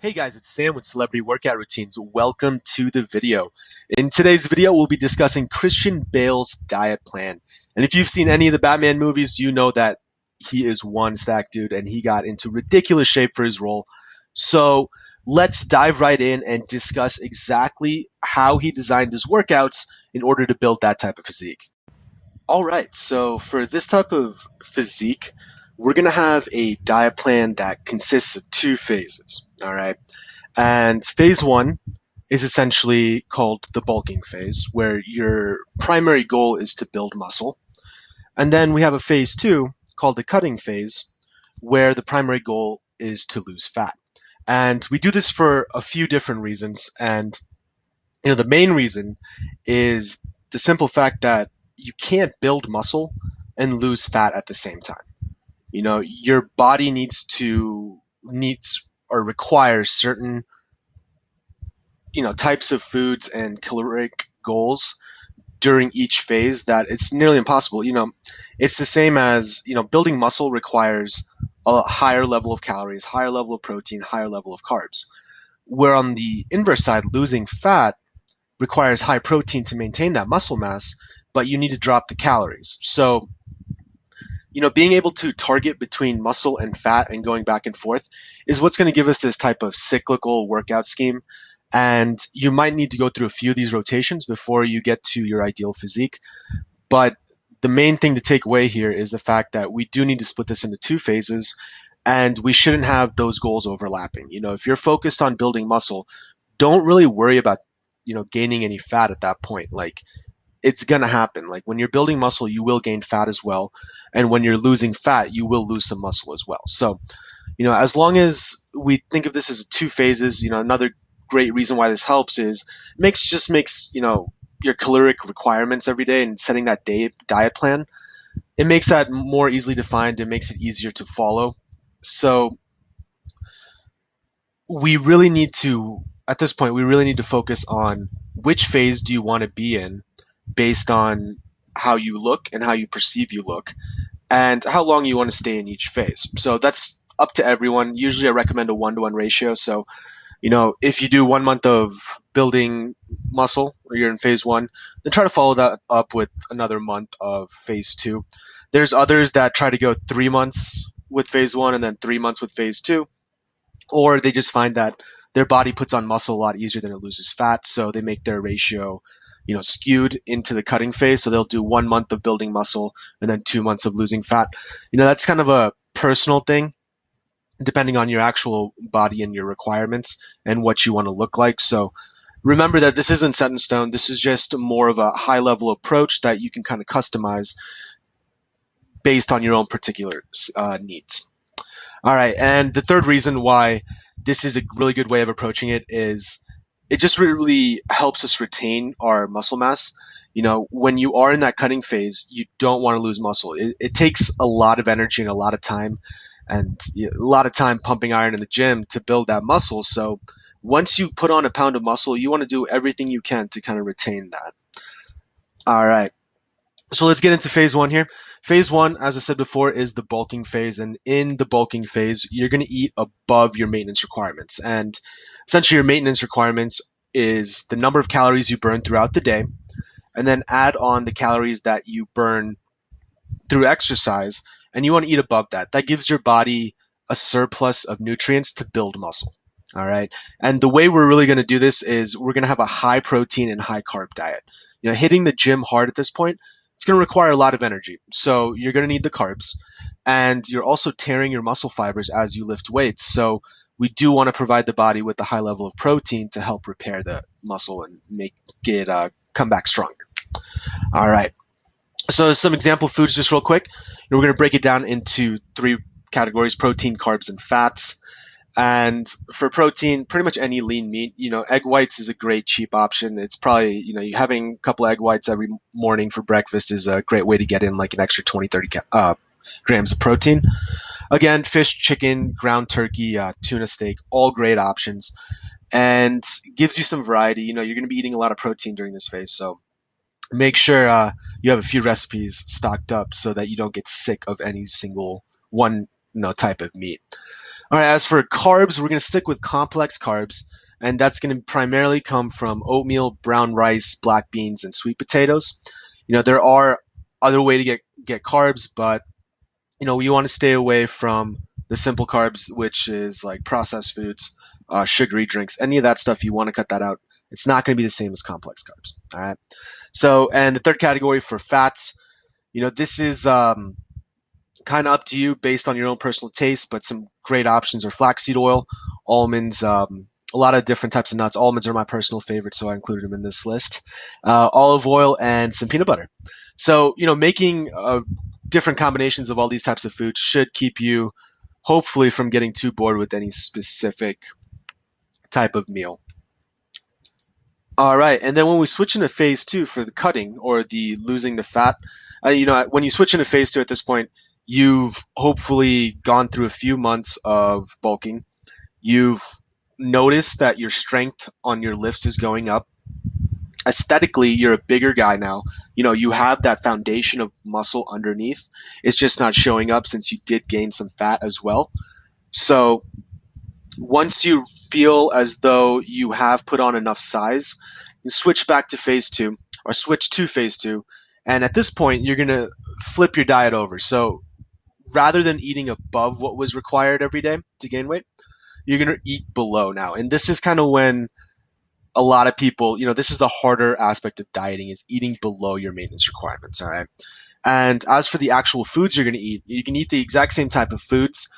Hey guys, it's Sam with Celebrity Workout Routines. Welcome to the video. In today's video, we'll be discussing Christian Bale's diet plan. And if you've seen any of the Batman movies, you know that he is one stacked dude and he got into ridiculous shape for his role. So let's dive right in and discuss exactly how he designed his workouts in order to build that type of physique. All right, so for this type of physique, we're going to have a diet plan that consists of two phases. All right. And phase one is essentially called the bulking phase, where your primary goal is to build muscle. And then we have a phase two called the cutting phase, where the primary goal is to lose fat. And we do this for a few different reasons. And the main reason is the simple fact that you can't build muscle and lose fat at the same time. Your body needs or requires certain types of foods and caloric goals during each phase that it's nearly impossible. It's the same as, building muscle requires a higher level of calories, higher level of protein, higher level of carbs. Where on the inverse side, losing fat requires high protein to maintain that muscle mass, but you need to drop the calories. So, being able to target between muscle and fat and going back and forth is what's going to give us this type of cyclical workout scheme. And you might need to go through a few of these rotations before you get to your ideal physique. But the main thing to take away here is the fact that we do need to split this into two phases and we shouldn't have those goals overlapping. If you're focused on building muscle, don't really worry about, gaining any fat at that point. Like, it's going to happen. Like, when you're building muscle, you will gain fat as well. And when you're losing fat, you will lose some muscle as well. So, as long as we think of this as two phases, another great reason why this helps is makes your caloric requirements every day and setting that diet plan. It makes that more easily defined. It makes it easier to follow. So we really need to, at this point, we really need to focus on which phase do you want to be in based on how you look and how you perceive you look and how long you want to stay in each phase. So that's up to everyone. Usually I recommend a 1-to-1 ratio. So, if you do 1 month of building muscle or you're in phase one, then try to follow that up with another month of phase two. There's others that try to go 3 months with phase one and then 3 months with phase two, or they just find that their body puts on muscle a lot easier than it loses fat. So they make their ratio, skewed into the cutting phase. So they'll do 1 month of building muscle and then 2 months of losing fat. That's kind of a personal thing depending on your actual body and your requirements and what you want to look like. So remember that this isn't set in stone. This is just more of a high level approach that you can kind of customize based on your own particular needs. All right. And the third reason why this is a really good way of approaching it is it just really helps us retain our muscle mass. When you are in that cutting phase, you don't want to lose muscle. It takes a lot of energy and a lot of time and a lot of time pumping iron in the gym to build that muscle. So once you put on a pound of muscle, you want to do everything you can to kind of retain that. All right. So let's get into phase one here. Phase one, as I said before, is the bulking phase. And in the bulking phase, you're going to eat above your maintenance requirements. And essentially, your maintenance requirements is the number of calories you burn throughout the day, and then add on the calories that you burn through exercise. And you want to eat above that. That gives your body a surplus of nutrients to build muscle. All right. And the way we're really going to do this is we're going to have a high protein and high carb diet. Hitting the gym hard at this point, it's going to require a lot of energy. So you're going to need the carbs. And you're also tearing your muscle fibers as you lift weights. So we do want to provide the body with a high level of protein to help repair the muscle and make it come back stronger. All right. So some example foods just real quick. We're going to break it down into three categories: protein, carbs, and fats. And for protein, pretty much any lean meat. Egg whites is a great cheap option. It's probably, having a couple egg whites every morning for breakfast is a great way to get in like an extra 20, 30 grams of protein. Again, fish, chicken, ground turkey, tuna steak, all great options and gives you some variety. You're going to be eating a lot of protein during this phase. So make sure you have a few recipes stocked up so that you don't get sick of any single one type of meat. All right, as for carbs, we're going to stick with complex carbs, and that's going to primarily come from oatmeal, brown rice, black beans, and sweet potatoes. There are other way to get carbs, but we want to stay away from the simple carbs, which is like processed foods, sugary drinks, any of that stuff. You want to cut that out. It's not going to be the same as complex carbs. All right. So, and the third category for fats, this is kind of up to you based on your own personal taste, but some great options are flaxseed oil, almonds, a lot of different types of nuts. Almonds are my personal favorite, so I included them in this list. Olive oil and some peanut butter. So, making different combinations of all these types of foods should keep you, hopefully, from getting too bored with any specific type of meal. All right, and then when we switch into phase two for the cutting or the losing the fat, when you switch into phase two at this point, you've hopefully gone through a few months of bulking. You've noticed that your strength on your lifts is going up. Aesthetically, you're a bigger guy now. You have that foundation of muscle underneath. It's just not showing up since you did gain some fat as well. So once you feel as though you have put on enough size, you switch back to phase two or switch to phase two. And at this point, you're going to flip your diet over. So rather than eating above what was required every day to gain weight, you're going to eat below now. And this is kind of when a lot of people, this is the harder aspect of dieting is eating below your maintenance requirements. All right. And as for the actual foods you're going to eat, you can eat the exact same type of foods,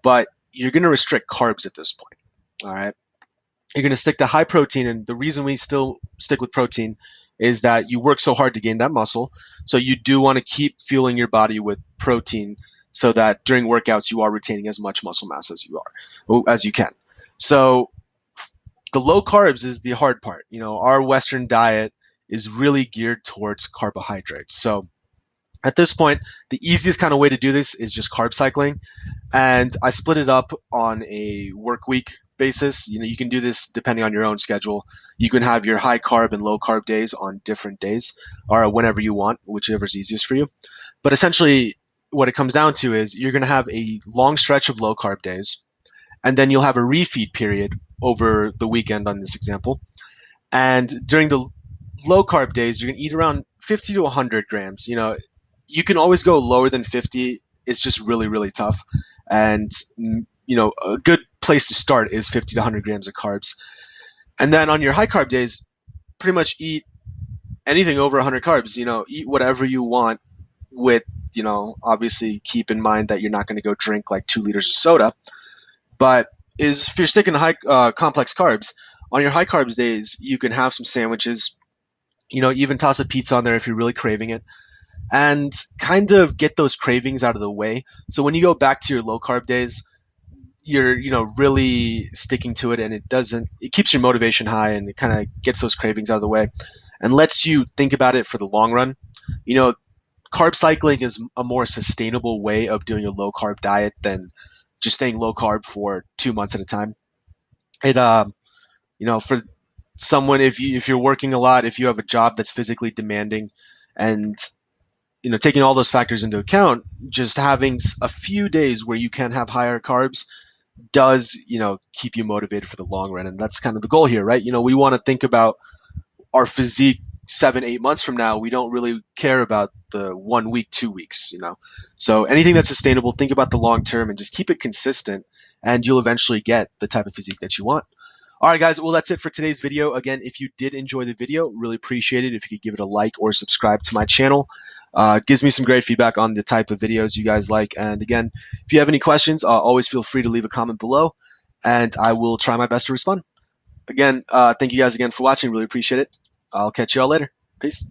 but you're going to restrict carbs at this point. All right. You're going to stick to high protein. And the reason we still stick with protein is that you work so hard to gain that muscle. So you do want to keep fueling your body with protein so that during workouts you are retaining as much muscle mass as you can. So the low carbs is the hard part. Our Western diet is really geared towards carbohydrates. So at this point, the easiest kind of way to do this is just carb cycling. And I split it up on a work week basis. You can do this depending on your own schedule. You can have your high carb and low carb days on different days or whenever you want, whichever is easiest for you. But essentially, what it comes down to is you're going to have a long stretch of low carb days, and then you'll have a refeed period over the weekend on this example. And during the low carb days, you're going to eat around 50 to 100 grams. You can always go lower than 50. It's just really, really tough. And, a good place to start is 50 to 100 grams of carbs. And then on your high carb days, pretty much eat anything over 100 carbs. Eat whatever you want with, obviously keep in mind that you're not going to go drink like 2 liters of soda. But if you're sticking to high complex carbs, on your high carbs days, you can have some sandwiches, even toss a pizza on there if you're really craving it, and kind of get those cravings out of the way. So when you go back to your low carb days, you're really sticking to it, and it keeps your motivation high, and it kind of gets those cravings out of the way and lets you think about it for the long run. You know, Carb cycling is a more sustainable way of doing a low carb diet than just staying low carb for 2 months at a time. It for someone, if you're working a lot, if you have a job that's physically demanding, and taking all those factors into account, just having a few days where you can have higher carbs does keep you motivated for the long run. And that's kind of the goal here, right? We want to think about our physique 7-8 months from now. We don't really care about the 1 week, 2 weeks. So anything that's sustainable, think about the long term and just keep it consistent, and you'll eventually get the type of physique that you want. All right, guys. Well, that's it for today's video. Again, if you did enjoy the video, really appreciate it if you could give it a like or subscribe to my channel. Gives me some great feedback on the type of videos you guys like. And again, if you have any questions, always feel free to leave a comment below, and I will try my best to respond. Again, thank you guys again for watching. Really appreciate it. I'll catch you all later. Peace.